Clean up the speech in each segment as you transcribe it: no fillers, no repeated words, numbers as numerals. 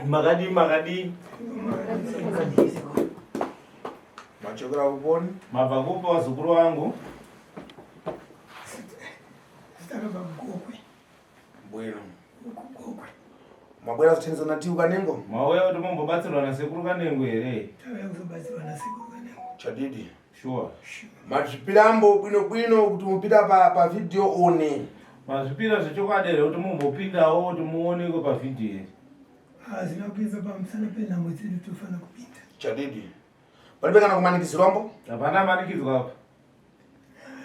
Magadi. Machokera uponi. Mabva kupa wazukuru wangu. Dzakafa GOKWE. Bwino. GOKWE. Mabwera kutenza nati Kanengo. Mauya kuti mumbobatsirwa na Sekuru Kanengo here. Tauya kuzobatsirwa na Sekuru Kanengo. Chadidi. Sure. Mazvipirambo bwino kuti mupita pa video one. Mazvipira zvechokwadere kuti mumbopindawo kuti muonekwe pa video. Zvinokuisa pamusana penhamo dzedu tofana kupinda. Chadidi. Palibe kana kumanikiziwambo? Hapana manikidzwa apa.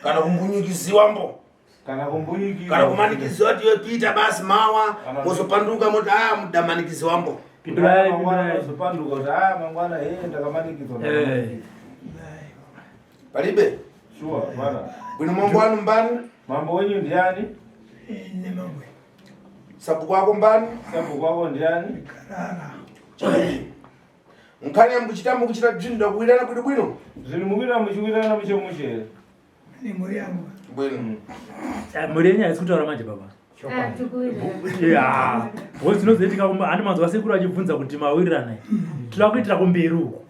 Kana kumbunyikiziwambo? Kana kumbunyikiziwa. Kana kumanikiziwa kuti yopita basi mawa mozopanduka moti mudamanikiziwambo. Pindura mangwana mozopanduka kuti mangwana ndakamanikidzwa. Palibe? Sure, bwana. Bwino mambo anu mbani? Mambo wenyu ndiani? Ne mambo. Sabuko wako mbani? Sabuko wako ndiani? Karara. Chadidi. Mkhani amkuchitambo kuchita bzinda kuwirana kuti bwino? Zviri mukuita muchiwirana muchemushere. Ni Mhuri yangu. Bwino. Mhuri yenyu haisi manje baba. Ya. Wewe dzinozoitika handi manzwa Sekuru achibvunza kuti mawirirana. Tinoda kuitira kumberi uko.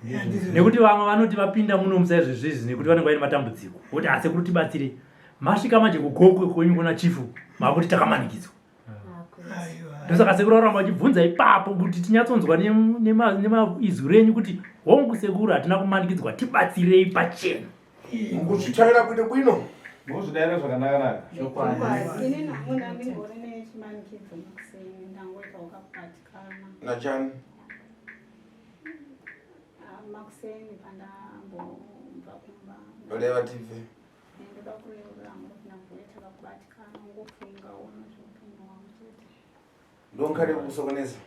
Nekuti vamwe vanoti vapinda muno musaizvi zvizi nekuti vanenge vaine matambudziko. Kuti Sekuru tibatsire. Masvika manje kuGOKWE kwenyu kuna chifu makuti takamanikidzwa. Ndosaka Sekuru aramba achibvunza ipapo kuti tinyatsonzwa nemaizwi renyu kuti hongu Sekuru hatina kumanikidzwa tibatsirei pachena. Mukuchitaira kuti bwino? Muzvidaira zvakanaka. Ini namuna ndingori nechimanikidzo makuseni ndangoita wakapatikana. Nachani? Makuseni pandambobva kumba. Oleva TV. Ndoda kureurira kuti ndamboita wakapatikana ngofunga ona zvopenyu wangu chete. Ndonkari kusokoneza.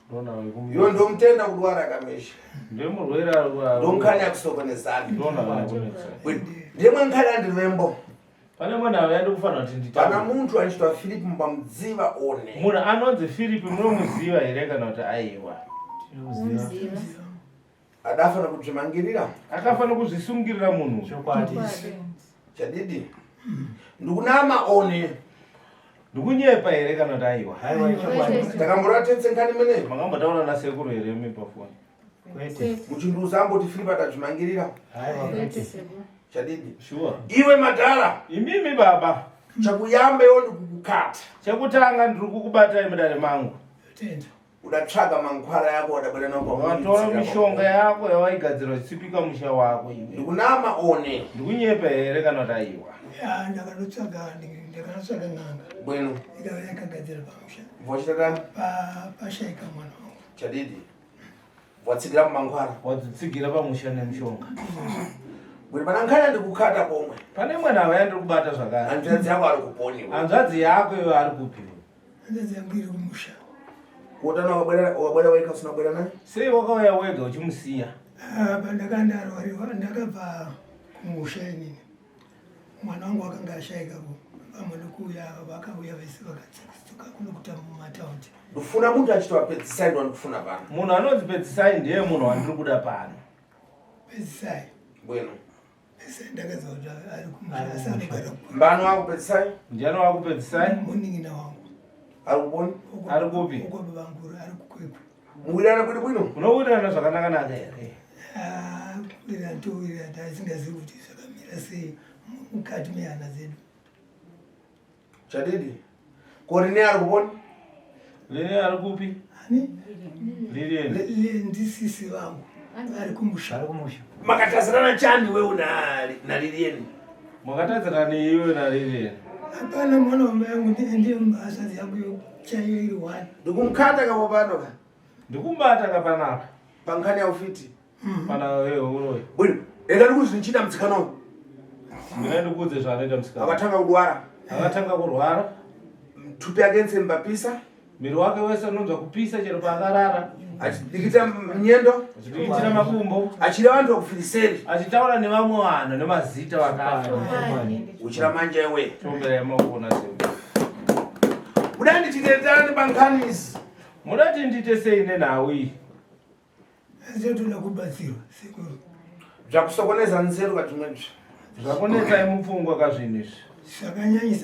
Ndona wekumbi. Yo ndomtenda kudwara kamesha. Ndemurwera Ndonkari akusokonezani. Ndona wekumbi. Ndemwe nkari andivembo. Pane mwana wayandi kufanira kuti nditaure. Pana muntu anchitwa Philip mubamudziva one. Munhu anonzi Philip munomuziva here kana kuti aiwa? Muziva. Adafana kudzimangirira. Akafana kuzvisungirira munhu. Chadidi. Ndikunama one. Ndikunyepa here kana kuti aiwa? Takamboratetse nkani mene. Makambotaura na Sekuru here mipafoni. Muchinduza amboti Philip atadzimangirira. Chadidi. Sure. Iwe madhara. Imimi baba. Chakuyambe yoni kukukata. Chekutanga ndiri kukubata mudare mangu. Tenda. Udatsvaga mankhwara yako wadabwera nawo pamuzi. Watora mishonga yako yawaigadzira uchipika musha wako iwe. Ndikunama one. Ndikunyepa here kana kuti aiwa? Ya ndakanotsvaga n'anga. Bwino. Ikava yakagadzira pamusha. Vachitaura? Pashaika mwana wangu. Chadidi. Watsigira mumankhwara. Wadzitsigira pamusha nemishonga. Bwino pana nkhani andikukata pomwe. Pane mwana wayandi kubata zvakare. Hanzvadzi yako ari kuponiwa. Hanzvadzi yako iwe ari kupiwa. Hanzvadzi yangu iri kumusha. Wotana wabwera wega usina kubwera naye? Sei wakauya wega uchimusiya? Pandakandarwariwa ndakabva kumusha inini. Mwana wangu akanga ashaika pamwe nekuuya vakauya vese vakadzoka kunokuta mumataundi. Ndofuna muntu achitwa pedzisai ndo ndikufuna pano. Munhu anonzi pedzisai ndiye munhu wandiri kuda pano. Pedzisai. Bwino. Pedzisai ndakazwa kuti ari kumusha asanogara. Mbano wako pedzisai? Ndiani wako pedzisai? Muning'ina wangu. Ari kuponi? Ari kupi? Uko banguru ari kukwekwe. Muwirana kuti bwino? Munowirirana zvakanaka here. Kuwirana towirana taisingazivi kuti zvakamira sei mukati mehana dzedu. Chadidi. Korine ari kuponi? Lini ari kupi? Ani? Lini? Ndisisi vangu. Ari kumusha. Makatazirana chani wewe na Lilieni? Makatadzirana iwe na Lilieni? Hapana, mwana wa yangu ndiye hashazi yangu chaiyo iri wani. Ndikumkata kama pano ka? Ndikumbata kapanapa. Pankani ya ufiti? Pana wewe uroyi. Bwino, eka ndikuzvinchida mtsikano. Ndina ndikudze zvanoita mtsikano. Akatanga kudwara. Akatanga kurwara. Thupi yake ntsembapisa. Miri wake wese unonzwa kupisa chero paakarara. Achidikita mnyendo. Achidikitira makumbo. Achida vantu vakufiriseri. Achitaura nevamwe vanhu nemazita vakafa. Uchira manje iwe. Tombera yamakuona sewe. Muda ndichitendani pankani izi. Mudati ndite sei nenawi? Azitoda kubatsirwa Sekuru. Zvakusokoneza nzeru katimwezvi. Zvakonesa mupfungwa kazvinhu izvi.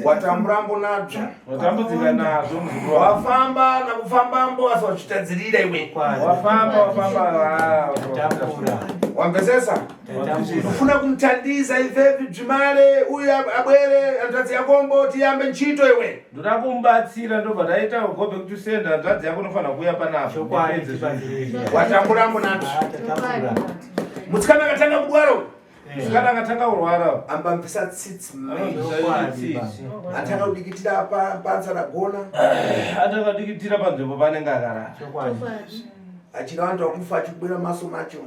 watamburambo nadzo watambudzika nazo muzukuru wafamba nakufambambo asawachitadzirira iwe wafamba wambesesa ufuna kumthandiza ifepi bzimale uyu abwere antadzi yakombo tiyambe ntchito iwe ndoda kumbatsira ndobva ndaita ugobe kuti usenda antadzi yako unofana kuuya panapo watamburambo nadzo mutsikana akatanga kudwara mutsikana akatanga kurwara ambambisa tsitsi atanga kudikitira panza ragona atakadikitira panzvimbo panenge akarara achida vantu vakufa achibwira maso macho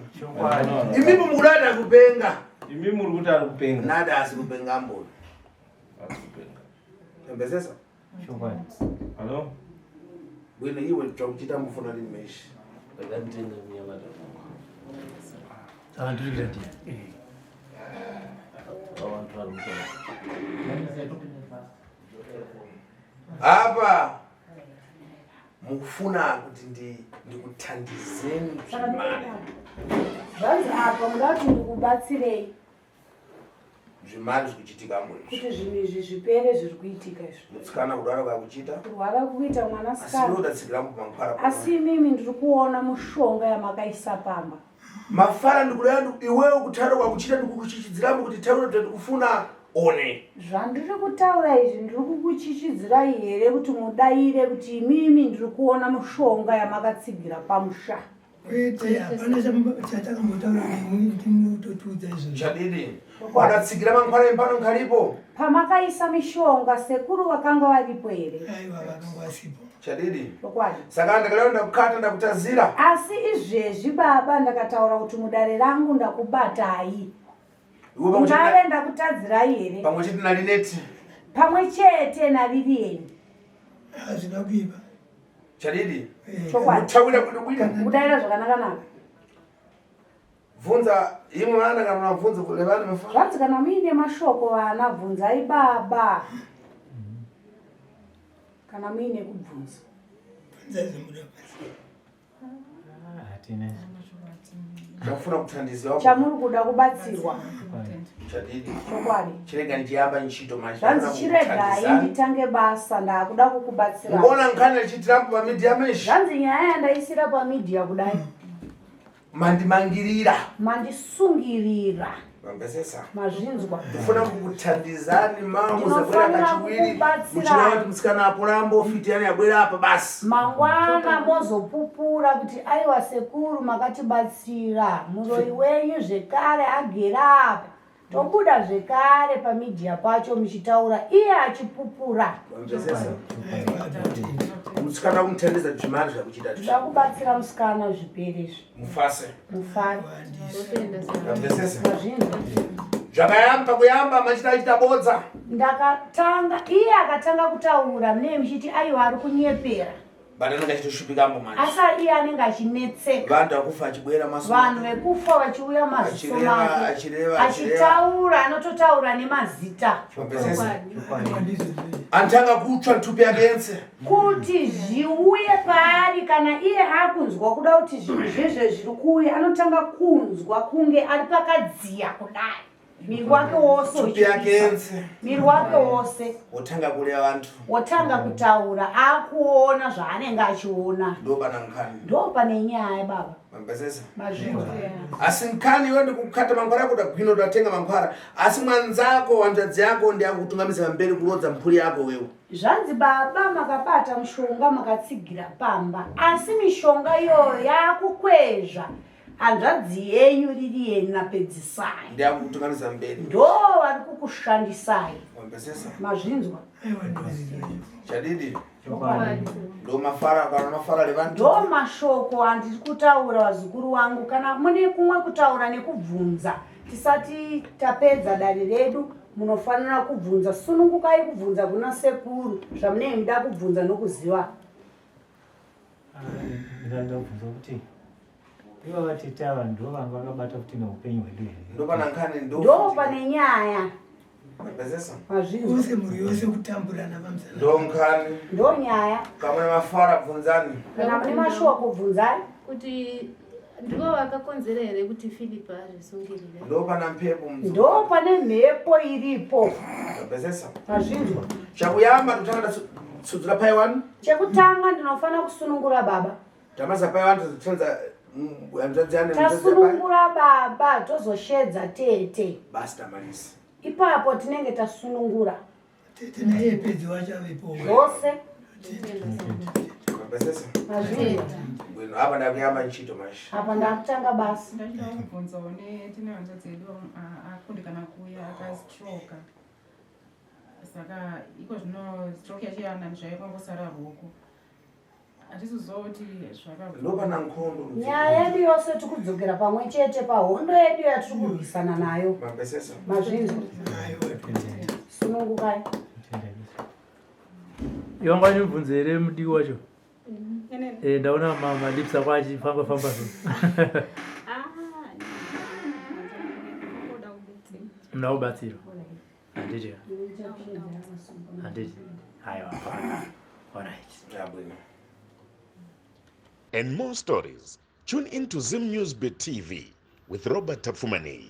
imipo mukudada kupenga imi muri kuti ari kupenga nada asi kupenga amboni ambesesa halo bwino iwe twakuchita mufuna lini meshi apa mukufuna kuti ndikuthandizeni zvimali zvanzi apa mungati ndikubatsirei zvimali zvikuchitika mboni kuti zvinhu izvi zvipere zviri kuitika izvi mutsikana kudwara kwakuchita kurwara kuita mwanasikana asirodatsikiramo pamafara asi imimi ndiri kuona mushonga yamakaisa pamba mafara ndikulaya iwewe kutaro kwakuchita ndikukuchichidziramo kuti tauro kuti ndikufuna one zvandiri kutaura izvi ndiri kukuchichidzirai here kuti mudaire kuti imimi ndiri kuona mushonga yamakatsigira pamusha kwete hapana chatakambotaura ndimutotudza izvozvo chadini wadatsigira mangwara empano nkaripo pamakaisa mishonga sekuru vakanga varipo here aiwa vakanga vasipo chadidi chokwadi saka ndakaleo ndakukata ndakutazira asi izvezvi baba ndakataura kuti mudare rangu ndakubatai ungave ndakutadzirai here pamwe chete nalineti pamwe chete naririeni hazvina kuipa chadidi chokwadi mutawira kuti bwino kudaira zvakanaka bvunza imwe vana kana mabvunzo levana mafara zvanzi kana muine mashoko vana bvunzai baba kana muine kubvunza bvunzaizomuda ndakufuna kuthandiziwa chamuri kuda kubatsirwa chadidi chokwadi chirega ndichiyamba ntchito manje zvanzi chiregai nditange basa ndakuda kukubatsira ngona nkhani lichitirambo pamidhiya meshi zvanzi nyaya yandaisira pamidhiya kudai mandimangirira mandisungirira vambesesa mazvinzwa ndifuna kukuthandizani mangu zabwera kachiwiri muchina kuti musikana aporambo fiti yani yabwera apa basi mangwana mozopupura kuti aiwa sekuru makatibatsira muroi wenyu zvekare agera apa tobuda zvekare pamidhiya pacho muchitaura iye achipupura vambesesa musikana kumuthandiza zvimari zvakuchita ndakubatsira musikana zviperezvi mufase mufare vambesesa mazvinzwa zvakayamba kuyamba machita achita bodza ndakatanga iye akatanga kutaura mune muchiti aiwa ari kunyepera bana anenge achitoshupikambo manje asi iye anenge achinetseka vantu akufa achibwera maso vanhu vekufa vachiuya maziso make achireva achitaura anototaura nemazita vambesesa antanga kutsva ntupi yake yense kuti zviuye paari kana iye akunzwa kuda kuti zvinhu zvezve zviri kuuya anotanga kunzwa kunge ari pakadziya kudai miri wake wose ntupi yake yense miri wake wose wotanga kulea vantu wotanga kutaura akuona zvaanenge achiona ndo pana nkhani ndo pane nyaya baba vambesesa mazvinzwa asi nkhani iwe ndikukata mangwara yako utagwina utatenga mangwara asi mwanzako hanzvadzi yako ndiyakukutungamisa mberi kurodza mphuri yako wewe zvanzi baba makabata mushonga makatsigira pamba asi mishonga iyoyo yakukwezva hanzvadzi yenyu riri yeni napedzisai ndiyakukutungamisa mberi ndo vari kukushandisai vambesesa mazvinzwa aiwa ndoziva chadidi ndo mafara kana mafara levantu ndo mashoko andiri kutaura vazukuru vangu kana mune kumwe kutaura nekubvunza tisati tapedza dare redu munofanira kubvunza sunungukai kubvunza kuna sekuru zvamunenge muda kubvunza nokuziva ndandabvunza kuti ivo vatete ava ndo vanga vakabata kuti neupenyu hwedu here ndo pana nkhani ndo pane nyaya vambesesa mazvinzwa ose muri yose kutamburana pamusana ndo nkhani ndo nyaya kamwe mafara bvunzani kana mune mashoko bvunzai kuti Ndivo vakakonzerere kuti Philip azvisungirire. Ndo pana mphepo mudzi. Ndo pane mhepo iripo. Tapezesa. Mazvinzwa. Chakuyamba tutanga tsudzula pai 1. Chekutanga ndinofana kusunungura baba. Tamaza pai 1 tutsanza mzadzane Tasunungura baba tozoshedza tete. basi tamalisa. Ipapo tinenge tasunungura. Tete naye pedzi wacho avepo. Zvose. Tapezesa. Mazvinzwa. Bwino apa ndakuyamba ntchito mashi. Apa ndakutanga basi. Ndachida kubvunza one tine hanzva dzedu akundikana kuuya akastroka. Saka iko zvino stroke yacho yana zvaikangosara ruoko. Hatisizowa kuti Ndo pana nkhondo. Nyaya yedu yose tikudzokera pamwe chete pahondo yedu yatiri kurwisana nayo. Mapesesa. Mazvinzwa. Sunungukai. Iwe wanganibvunza here mudiki wacho? Ndaona malips ako achifamba so. Mna Vobatsira. Handiti. Aiwa. All right. Yeah, bwino. And more stories. Tune in to Zim News Bit TV with Robert Tafumani.